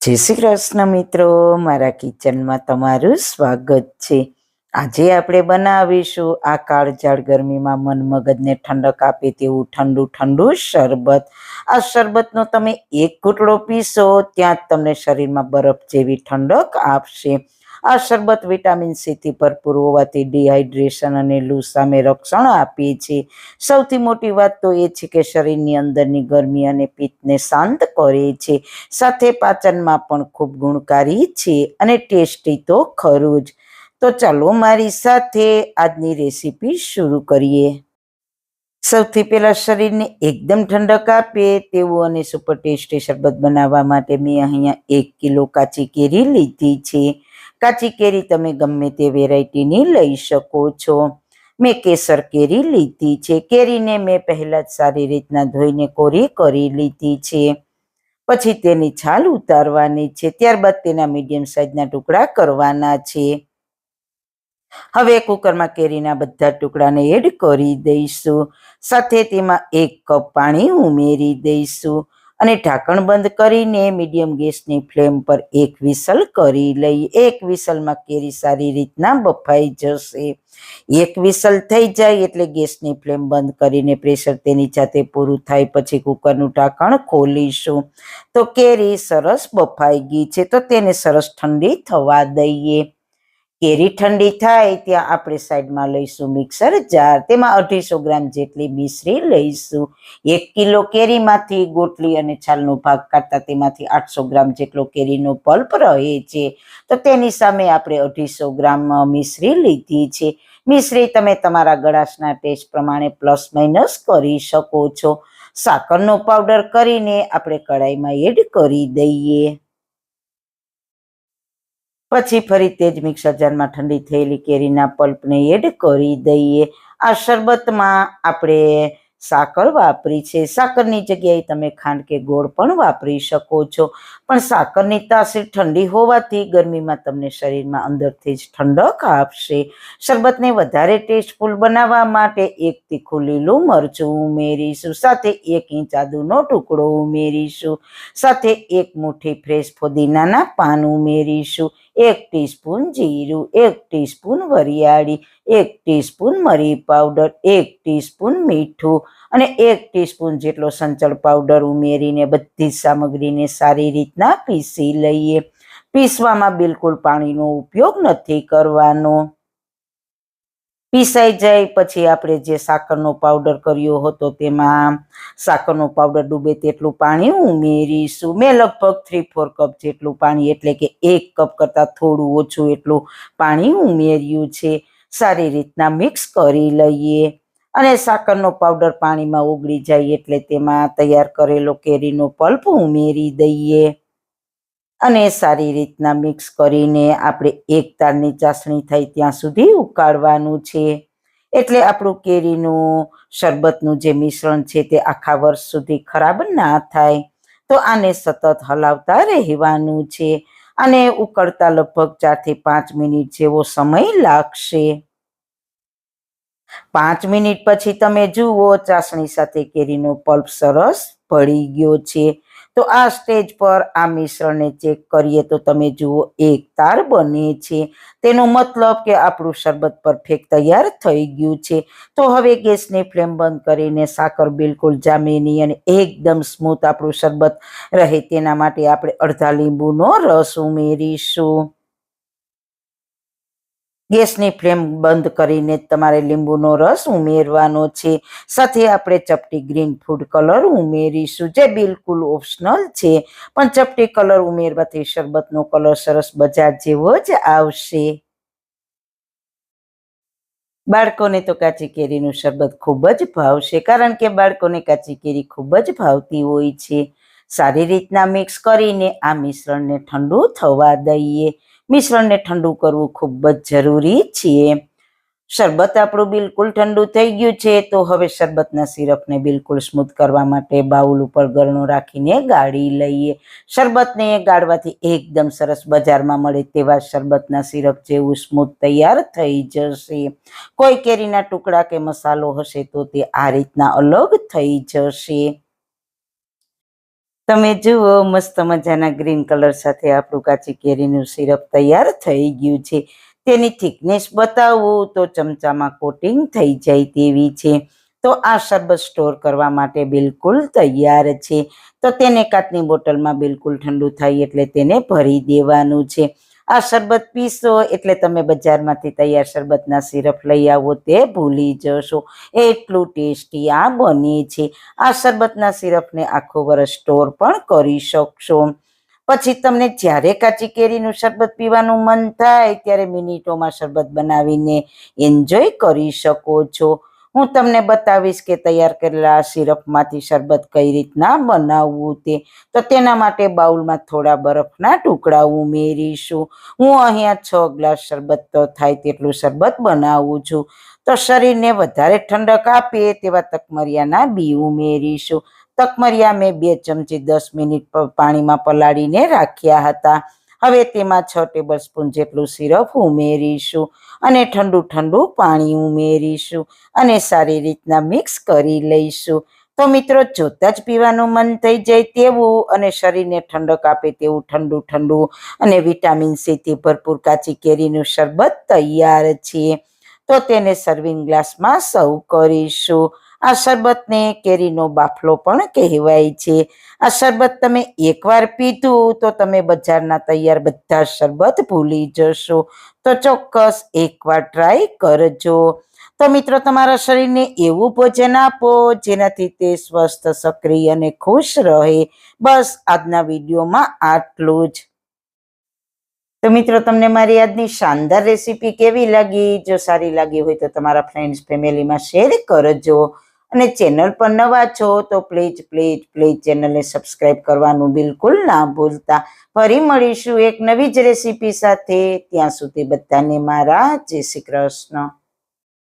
જય શ્રી કૃષ્ણ મિત્રો, મારા કિચનમાં તમારું સ્વાગત છે। આજે આપણે બનાવીશું આ કાળઝાળ ગરમીમાં મન મગજને ઠંડક આપે તેવું ઠંડુ ઠંડુ શરબત। આ શરબતનો તમે એક ઘૂંટડો પીશો ત્યાં જ તમને શરીરમાં બરફ જેવી ઠંડક આપશે। આ શરબત વિટામિન સી થી ભરપૂર હોવાથી ડિહાઇડ્રેશન અને લૂ સામે રક્ષણ આપે છે। સૌથી મોટી વાત તો એ છે કે શરીરની અંદરની ગરમી અને પિત્તને શાંત કરે છે, સાથે પાચનમાં પણ ખૂબ ગુણકારી છે અને ટેસ્ટી તો ખરું જ। તો ચાલો મારી સાથે આજની રેસીપી શરૂ કરીએ। સૌથી પહેલા શરીરને એકદમ ઠંડક આપે તેવું અને સુપર ટેસ્ટી શરબત બનાવવા માટે મેં અહીંયા 1 કિલો કાચી કેરી લીધી છે। કાચી કેરી તમે ગમે તે વેરાયટીની લઈ શકો છો। મેં કેસર કેરી લીધી છે। કેરીને મેં પહેલા જ સારી રીતના ધોઈને કોરી કરી લીધી છે। પછી તેની છાલ ઉતારવાની છે, ત્યારબાદ તેના મીડિયમ સાઇઝના ટુકડા કરવાના છે। હવે કુકરમાં કેરીના બધા ટુકડાને એડ કરી દઈશું, સાથે તેમાં 1 કપ પાણી ઉમેરી દઈશું અને ઢાંકણ બંધ કરીને મીડિયમ ગેસની ફ્લેમ પર 1 વિસલ કરી લઈએ। 1 વિસલમાં કેરી સારી રીતના બફાઈ જશે। 1 વિસલ થઈ જાય એટલે ગેસની ફ્લેમ બંધ કરીને પ્રેશર તેની જાતે પૂરું થાય પછી કુકરનું ઢાંકણ ખોલીશું। તો કેરી સરસ બફાઈ ગઈ છે, તો તેને સરસ ઠંડી થવા દઈએ। કેરી ઠંડી થાય ત્યાં આપણે સાઈડમાં લઈશું મિક્સર જાર, તેમાં 250 ગ્રામ જેટલી મિશ્રી લઈશું। 1 કિલો કેરીમાંથી ગોટલી અને છાલનો ભાગ કાઢતા તેમાંથી 800 ગ્રામ જેટલો કેરીનો પલ્પ રહે છે, તો તેની સામે આપણે 250 ગ્રામ મિશ્રી લીધી છે। મિશ્રી તમે તમારા ગળાશના ટેસ્ટ પ્રમાણે પ્લસ માઇનસ કરી શકો છો। સાકરનો પાવડર કરીને આપણે કડાઈમાં એડ કરી દઈએ। પછી ફરી તે જ મિક્સર જારમાં ઠંડી થયેલી કેરીના પલ્પને એડ કરી દઈએ। આ શરબતમાં આપણે સાકર વાપરી છે, સાકરની જગ્યાએ તમે ખાંડ કે ગોળ પણ વાપરી શકો છો, પણ સાકરની તાસીર ઠંડી હોવાથી ગરમીમાં તમને શરીરમાં અંદરથી જ ઠંડક આપશે। શરબતને વધારે ટેસ્ટફુલ બનાવવા માટે 1 તીખું લીલું મરચું ઉમેરીશું, સાથે 1 ઇંચ આદુનો ટુકડો ઉમેરીશું, સાથે 1 મુઠ્ઠી ફ્રેશ ફુદીનાના પાન ઉમેરીશું, 1 ટીસ્પૂન જીરું, 1 ટીસ્પૂન વરિયાળી, 1 ટીસ્પૂન મરી પાવડર, 1 ટીસ્પૂન મીઠું અને 1 ટીસ્પૂન જેટલો સંચળ પાવડર ઉમેરીને બધી સામગ્રીને સારી રીતના પીસી લઈએ। પીસવામાં બિલકુલ પાણીનો ઉપયોગ નથી કરવાનો। પીસાઈ જાય પછી આપણે જે સાકરનો પાવડર કર્યો હતો તેમાં સાકરનો પાવડર ડૂબે તેટલું પાણી ઉમેરીશું। મેં લગભગ 3/4 કપ જેટલું પાણી એટલે કે 1 કપ કરતાં થોડું ઓછું એટલું પાણી ઉમેર્યું છે। સારી રીતના મિક્સ કરી લઈએ અને સાકરનો પાવડર પાણીમાં ઓગળી જાય એટલે તેમાં તૈયાર કરેલો કેરીનો પલ્પ ઉમેરી દઈએ અને સારી રીતના મિક્સ કરીને આપણે એક તારની ચાસણી થાય ત્યાં સુધી ઉકાળવાનું છે, એટલે આપણું કેરીનું શરબતનું જે મિશ્રણ છે તે આખા વર્ષ સુધી ખરાબ ના થાય। તો આને સતત હલાવતા રહેવાનું છે। આને ઉકળતા લગભગ 4 થી 5 મિનિટ જેવો સમય લાગશે। 5 મિનિટ પછી તમે જુઓ ચાસણી સાથે કેરીનો પલ્પ સરસ ભળી ગયો છે। તો આ સ્ટેજ પર આ મિશ્રણને ચેક કરીએ તો તમે જુઓ એક તાર બને છે, તેનો મતલબ કે આપણું શરબત પરફેક્ટ તૈયાર થઈ ગયું છે। તો હવે ગેસની ફ્લેમ બંધ કરીને સાકર બિલકુલ જામે નહીં અને એકદમ સ્મૂથ આપણું શરબત રહે તેના માટે આપણે અડધા લીંબુનો રસ ઉમેરીશું। ગેસની ફ્લેમ બંધ કરીને તમારે લીંબુનો રસ ઉમેરવાનો છે, સાથે આપણે ચપટી ગ્રીન ફૂડ કલર ઉમેરીશું, જે બિલકુલ ઓપ્શનલ છે, પણ ચપટી કલર ઉમેરવાથી શરબતનો કલર સરસ બજાર જેવો જ આવશે। બાળકોને તો કાચી કેરીનું શરબત ખૂબ જ ભાવશે, કારણ કે બાળકોને કાચી કેરી ખૂબ જ ભાવતી હોય છે। સારી રીતના મિક્સ કરીને આ મિશ્રણને ઠંડુ થવા દઈએ। મિશ્રણને ઠંડુ કરવું ખૂબ જ જરૂરી છે। શરબત આપણું બિલકુલ ઠંડુ થઈ ગયું છે, તો હવે શરબતના સિરપને બિલકુલ સ્મૂથ કરવા માટે બાઉલ ઉપર ગરણો રાખીને ગાળી લઈએ। શરબતને ગાળવાથી એકદમ સરસ બજારમાં મળે તેવા શરબતના સિરપ જેવું સ્મૂથ તૈયાર થઈ જશે। કોઈ કેરીના ટુકડા કે મસાલો હશે તો તે આ રીતના અલગ થઈ જશે। તમે જુઓ મસ્ત મજાના ગ્રીન કલર સાથે આપણું કાચી કેરીનું સિરપ તૈયાર થઈ ગયું છે. તેની થિકનેસ બતાવું તો ચમચામાં કોટિંગ થઈ જાય તેવી છે. તો આ શરબત સ્ટોર કરવા માટે બિલકુલ તૈયાર છે. તો તેને કાચની બોટલમાં બિલકુલ ઠંડુ થાય એટલે તેને ભરી દેવાનું છે. આ શરબત પીશો એટલે તમે બજારમાંથી તૈયાર શરબતના સિરપ લઈ આવો તે ભૂલી જશો. એટલું ટેસ્ટી આ બને છે. આ શરબતના સિરપને આખું વર્ષ સ્ટોર પણ કરી શકશો. પછી તમને જ્યારે કાચી કેરીનું શરબત પીવાનું મન થાય ત્યારે મિનિટોમાં શરબત બનાવીને એન્જોય કરી શકો છો. હું તમને બતાવીશ કે તૈયાર કરેલા સિરપમાંથી શરબત કઈ રીતના બનાવવું તે. તો તેના માટે બાઉલમાં થોડા બરફના ટુકડા ઉમેરીશું. હું અહીંયા 6 ગ્લાસ શરબત તો થાય તેટલું શરબત બનાવું છું. તો શરીરને વધારે ઠંડક આપે તેવા તકમરિયાના બી ઉમેરીશું. તકમરિયા મેં 2 ચમચી 10 મિનિટ પાણીમાં પલાળીને રાખ્યા હતા. હવે તેમાં 6 ટેબલ સ્પૂન જેટલું સિરપ ઉમેરીશું અને ઠંડુ પાણી ઉમેરીશું અને સારી રીતના મિક્સ કરી લઈશું. તો મિત્રો જોતા જ પીવાનું મન થઈ જાય તેવું અને શરીરને ઠંડક આપે તેવું ઠંડુ અને વિટામિન સી થી ભરપૂર કાચી કેરીનું શરબત તૈયાર છે. તો તેને સર્વિંગ ગ્લાસમાં સર્વ કરીશું. આ શરબતને કેરીનો બાફલો પણ કહેવાય છે. આ શરબત તમે એકવાર પીધું તો તમે બજારના તૈયાર બધા શરબત ભૂલી જશો. તો ચોક્કસ એકવાર ટ્રાય કરજો. તો મિત્રો તમારા શરીરને એવું ભોજન આપો જેનાથી તે સ્વસ્થ, સક્રિય અને ખુશ રહે. બસ આજના વિડીયોમાં આટલું જ. તો મિત્રો તમને મારી આજની શાનદાર રેસીપી કેવી લાગી? જો સારી લાગી હોય તો તમારા ફ્રેન્ડ્સ ફેમિલીમાં શેર કરજો અને ચેનલ પર નવા છો તો પ્લીઝ ચેનલને સબસ્ક્રાઇબ કરવાનું બિલકુલ ના ભૂલતા. ફરી મળીશું એક નવી જ રેસીપી સાથે. ત્યાં સુધી બધાને મારા જય શ્રી કૃષ્ણ.